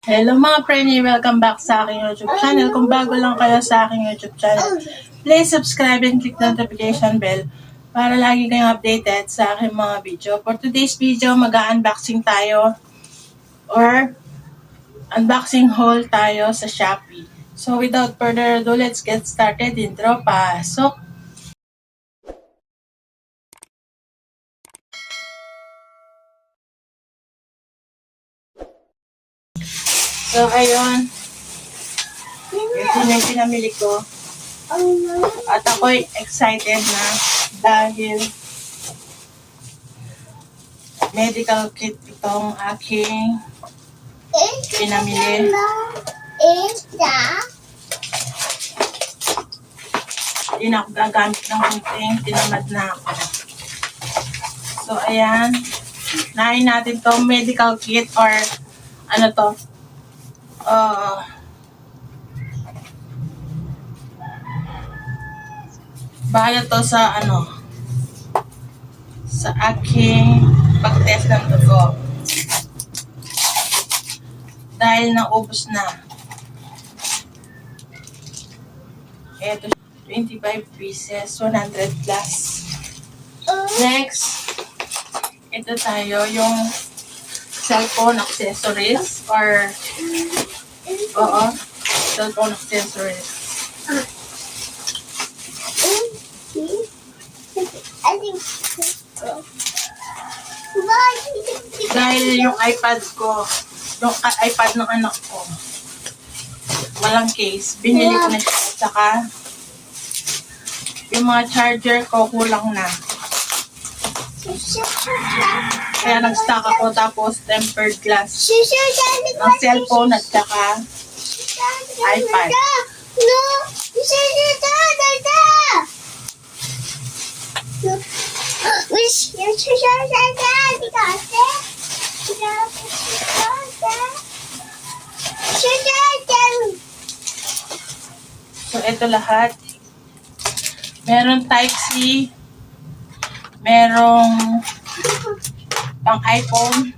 Hello mga preni, welcome back sa aking YouTube channel. Kung bago lang kayo sa aking YouTube channel, please subscribe and click the notification bell para lagi kayong updated sa aking mga video. For today's video, mag-unboxing tayo or unboxing haul tayo sa Shopee. So without further ado, let's get started. Intro, pasok! So ayun, ito na yung pinamili ko. At ako'y excited na dahil medical kit itong aking pinamili. Hindi na ako gagamit ng kunting, tinamad na ako. So ayan, nahin natin itong medical kit or ano to, bahala to sa sa aking pag-test ng dugo. Dahil naubos na. Ito, 25 pieces, 100 plus. Next, ito tayo, yung cellphone accessories or cellphone accessories. Dahil yung iPad ko, yung iPad ng anak ko, walang case, binili ko na siya. At saka, yung mga charger ko, kulang na. Kaya nag-stock ako, tapos tempered glass ng cellphone at saka iPad. So, ito lahat. Meron Type-C, merong pang iPhone.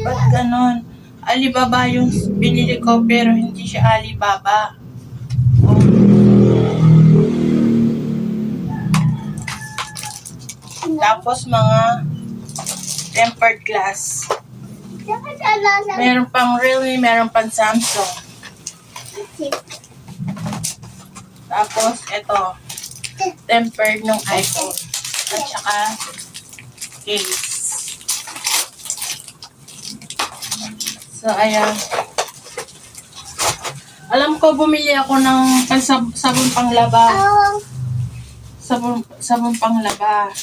Ba't ganon? Alibaba yung binili ko pero hindi siya Alibaba. Tapos mga tempered glass. Meron pang Realme, meron pang Samsung. Tapos ito, tempered ng iPhone. At saka case. So ayan. Alam ko bumili ako ng sabon panglaba. Sabon panglaba.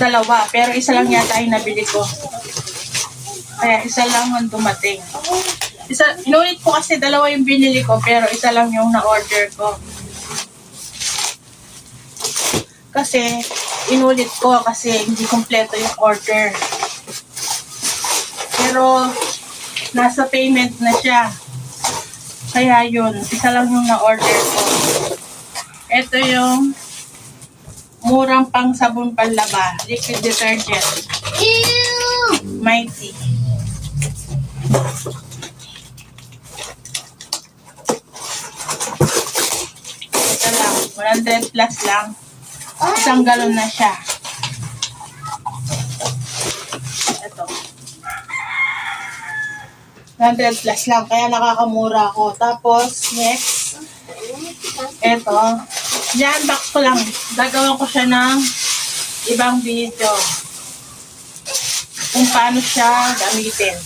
Dalawa, pero isa lang yata ay nabili ko. Kaya isa lang ang dumating. Inulit ko kasi dalawa yung binili ko, pero isa lang yung na-order ko. Kasi, inulit ko kasi hindi kompleto yung order. Pero, nasa payment na siya. Kaya yun, isa lang yung na-order ko. Ito yung murang pang sabon panlaba, liquid detergent. Mighty. Ito lang, 100 plus lang. Isang galon na siya. Ito. 100 plus lang, kaya nakakamura ako. Tapos, next, ito. I-unbox ko lang. Gagawin ko siya ng ibang video. Kung paano siya gamitin.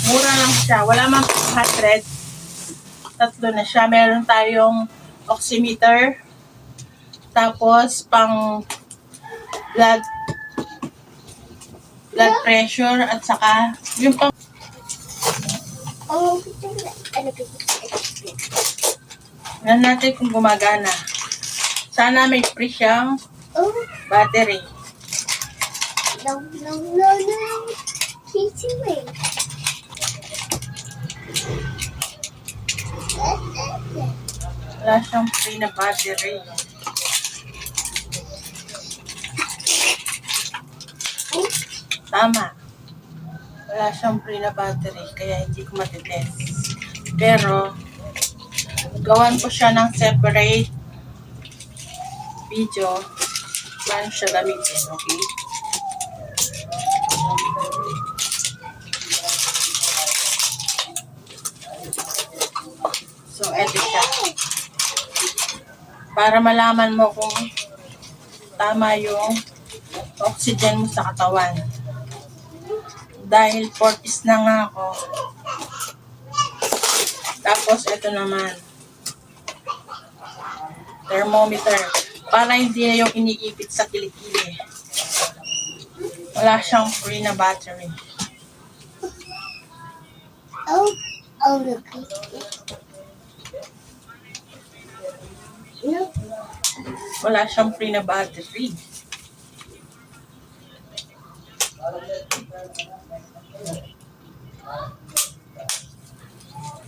Mura lang siya. Wala mang 100. Tatlo na siya. Meron tayong oximeter. Tapos, pang blood pressure. At saka, yung pang Tignan natin kung gumagana. Sana may free siyang battery. No. He's away. Wala siyang free na battery. Tama. Wala siyang free na battery, kaya hindi ko matitest. Pero, gawan ko siya ng separate video paano siya gamitin, okay? So, eto siya. Para malaman mo kung tama yung oxygen mo sa katawan. Dahil 40s na nga ako. Tapos, ito naman. Thermometer. Para hindi na yung iniipit sa kilikili. Wala siyang free na battery. Look. No. Wala siyang free na battery.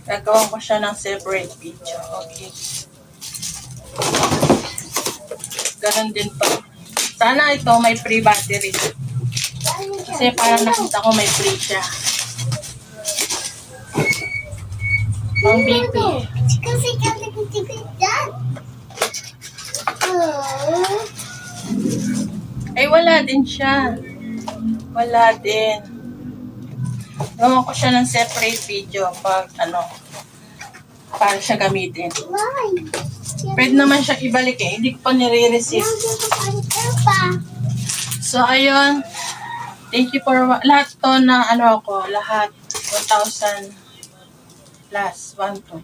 Gagawan ko siya ng separate video. Okay. Ganon din to. Sana ito may free battery. Kasi parang nakita ko may free siya. Pang BP. Kasi kalikot dyan. Ay, wala din siya. Wala din. Gawan ko siya ng separate video pag para siya gamitin. Why? Pwede naman siya ibalik eh. Hindi ko pa nire-receive. So, ayun. Thank you for lahat to na lahat 1,000 plus 1 to.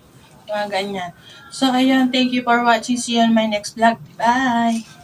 Mga ganyan. So, ayun. Thank you for watching. See you on my next vlog. Bye!